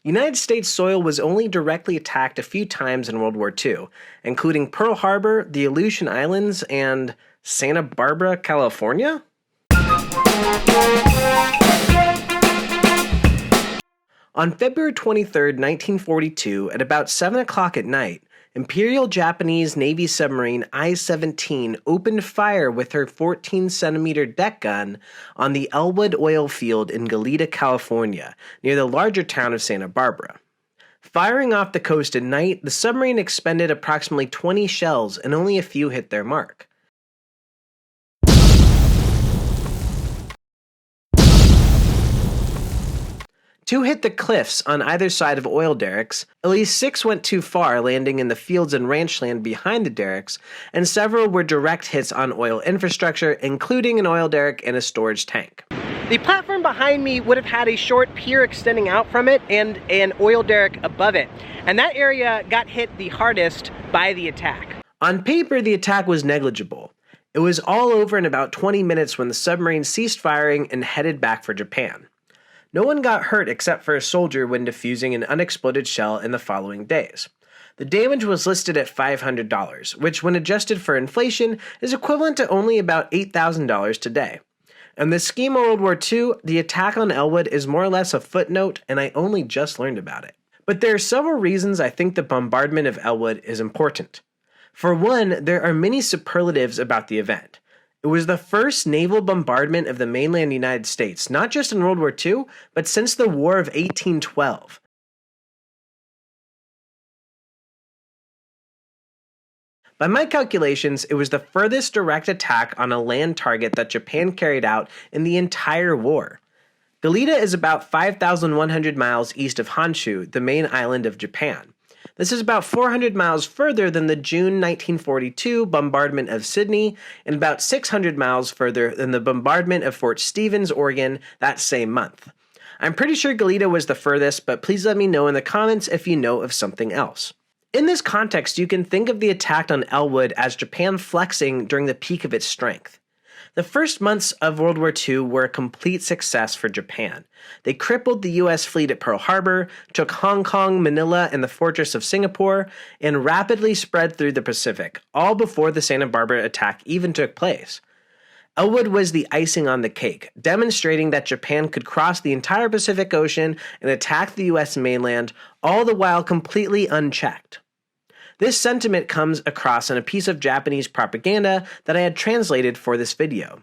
United States soil was only directly attacked a few times in World War II, including Pearl Harbor, the Aleutian Islands, and Santa Barbara, California? On February 23, 1942, at about 7 o'clock at night, Imperial Japanese Navy submarine I-17 opened fire with her 14-centimeter deck gun on the Ellwood oil field in Goleta, California, near the larger town of Santa Barbara. Firing off the coast at night, the submarine expended approximately 20 shells and only a few hit their mark. Two hit the cliffs on either side of oil derricks, at least 6 went too far, landing in the fields and ranchland behind the derricks, and several were direct hits on oil infrastructure, including an oil derrick and a storage tank. The platform behind me would have had a short pier extending out from it and an oil derrick above it, and that area got hit the hardest by the attack. On paper, the attack was negligible. It was all over in about 20 minutes when the submarine ceased firing and headed back for Japan. No one got hurt except for a soldier when defusing an unexploded shell in the following days. The damage was listed at $500, which when adjusted for inflation is equivalent to only about $8,000 today. In the scheme of World War II, the attack on Ellwood is more or less a footnote, and I only just learned about it. But there are several reasons I think the bombardment of Ellwood is important. For one, there are many superlatives about the event. It was the first naval bombardment of the mainland United States, not just in World War II, but since the War of 1812. By my calculations, it was the furthest direct attack on a land target that Japan carried out in the entire war. Goleta is about 5,100 miles east of Honshu, the main island of Japan. This is about 400 miles further than the June 1942 bombardment of Sydney, and about 600 miles further than the bombardment of Fort Stevens, Oregon, that same month. I'm pretty sure Goleta was the furthest, but please let me know in the comments if you know of something else. In this context, you can think of the attack on Ellwood as Japan flexing during the peak of its strength. The first months of World War II were a complete success for Japan. They crippled the U.S. fleet at Pearl Harbor, took Hong Kong, Manila, and the fortress of Singapore, and rapidly spread through the Pacific, all before the Santa Barbara attack even took place. Ellwood was the icing on the cake, demonstrating that Japan could cross the entire Pacific Ocean and attack the U.S. mainland, all the while completely unchecked. This sentiment comes across in a piece of Japanese propaganda that I had translated for this video.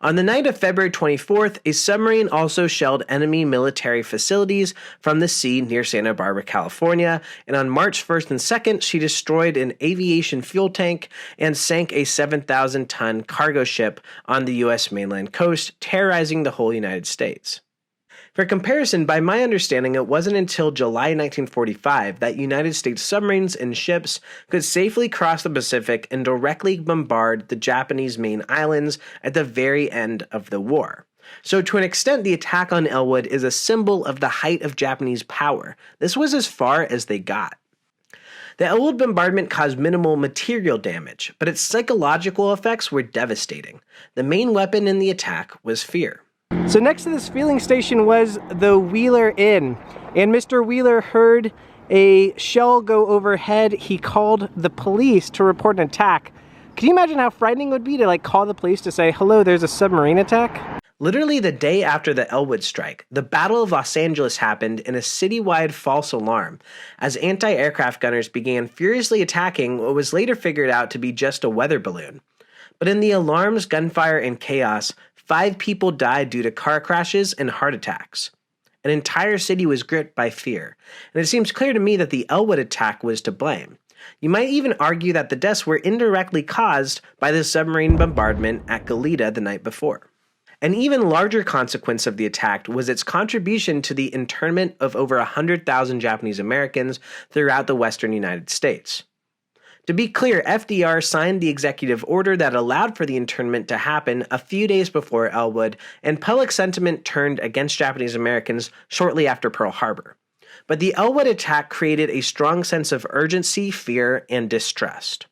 On the night of February 24th, a submarine also shelled enemy military facilities from the sea near Santa Barbara, California, and on March 1st and 2nd, she destroyed an aviation fuel tank and sank a 7,000-ton cargo ship on the U.S. mainland coast, terrorizing the whole United States. For comparison, by my understanding, it wasn't until July 1945 that United States submarines and ships could safely cross the Pacific and directly bombard the Japanese main islands at the very end of the war. So to an extent, the attack on Ellwood is a symbol of the height of Japanese power. This was as far as they got. The Ellwood bombardment caused minimal material damage, but its psychological effects were devastating. The main weapon in the attack was fear. So next to this fueling station was the Wheeler Inn, and Mr. Wheeler heard a shell go overhead. He called the police to report an attack. Can you imagine how frightening it would be to call the police to say, hello, there's a submarine attack? Literally the day after the Ellwood strike, the Battle of Los Angeles happened in a citywide false alarm as anti-aircraft gunners began furiously attacking what was later figured out to be just a weather balloon. But in the alarms, gunfire, and chaos, 5 people died due to car crashes and heart attacks. An entire city was gripped by fear, and it seems clear to me that the Ellwood attack was to blame. You might even argue that the deaths were indirectly caused by the submarine bombardment at Goleta the night before. An even larger consequence of the attack was its contribution to the internment of over 100,000 Japanese Americans throughout the western United States. To be clear, FDR signed the executive order that allowed for the internment to happen a few days before Ellwood, and public sentiment turned against Japanese Americans shortly after Pearl Harbor. But the Ellwood attack created a strong sense of urgency, fear, and distrust.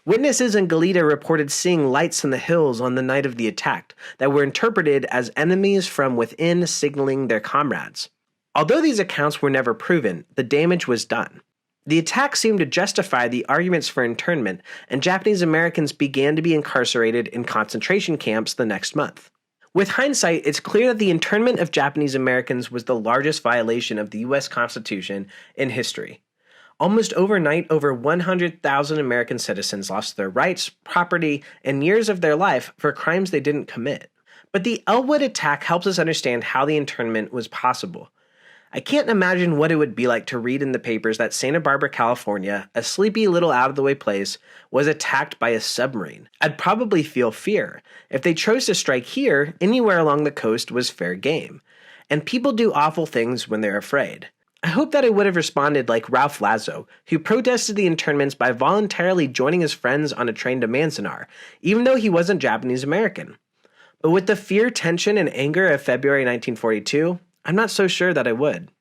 Witnesses in Goleta reported seeing lights in the hills on the night of the attack that were interpreted as enemies from within signaling their comrades. Although these accounts were never proven, the damage was done. The attack seemed to justify the arguments for internment, and Japanese Americans began to be incarcerated in concentration camps the next month. With hindsight, it's clear that the internment of Japanese Americans was the largest violation of the U.S. Constitution in history. Almost overnight, over 100,000 American citizens lost their rights, property, and years of their life for crimes they didn't commit. But the Ellwood Attack helps us understand how the internment was possible. I can't imagine what it would be like to read in the papers that Santa Barbara, California, a sleepy little out-of-the-way place, was attacked by a submarine. I'd probably feel fear. If they chose to strike here, anywhere along the coast was fair game. And people do awful things when they're afraid. I hope that I would have responded like Ralph Lazo, who protested the internments by voluntarily joining his friends on a train to Manzanar, even though he wasn't Japanese American. But with the fear, tension, and anger of February 1942, I'm not so sure that I would.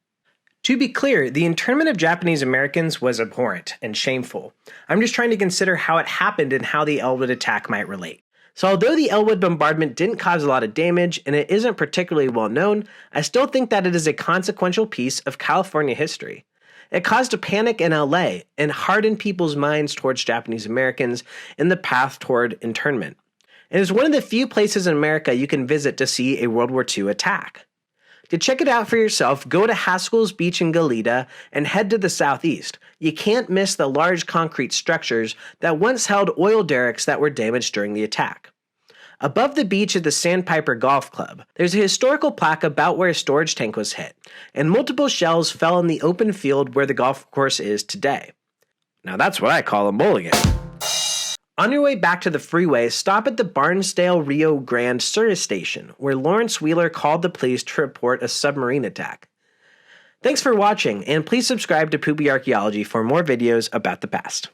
To be clear, the internment of Japanese Americans was abhorrent and shameful. I'm just trying to consider how it happened and how the Ellwood attack might relate. So although the Ellwood bombardment didn't cause a lot of damage and it isn't particularly well known, I still think that it is a consequential piece of California history. It caused a panic in LA and hardened people's minds towards Japanese Americans in the path toward internment. It is one of the few places in America you can visit to see a World War II attack. To check it out for yourself, go to Haskell's Beach in Goleta and head to the southeast. You can't miss the large concrete structures that once held oil derricks that were damaged during the attack. Above the beach is the Sandpiper Golf Club. There's a historical plaque about where a storage tank was hit, and multiple shells fell in the open field where the golf course is today. Now that's what I call a mulligan. On your way back to the freeway, stop at the Barnsdale Rio Grande service station, where Lawrence Wheeler called the police to report a submarine attack. Thanks for watching, and please subscribe to Poopy Archaeology for more videos about the past.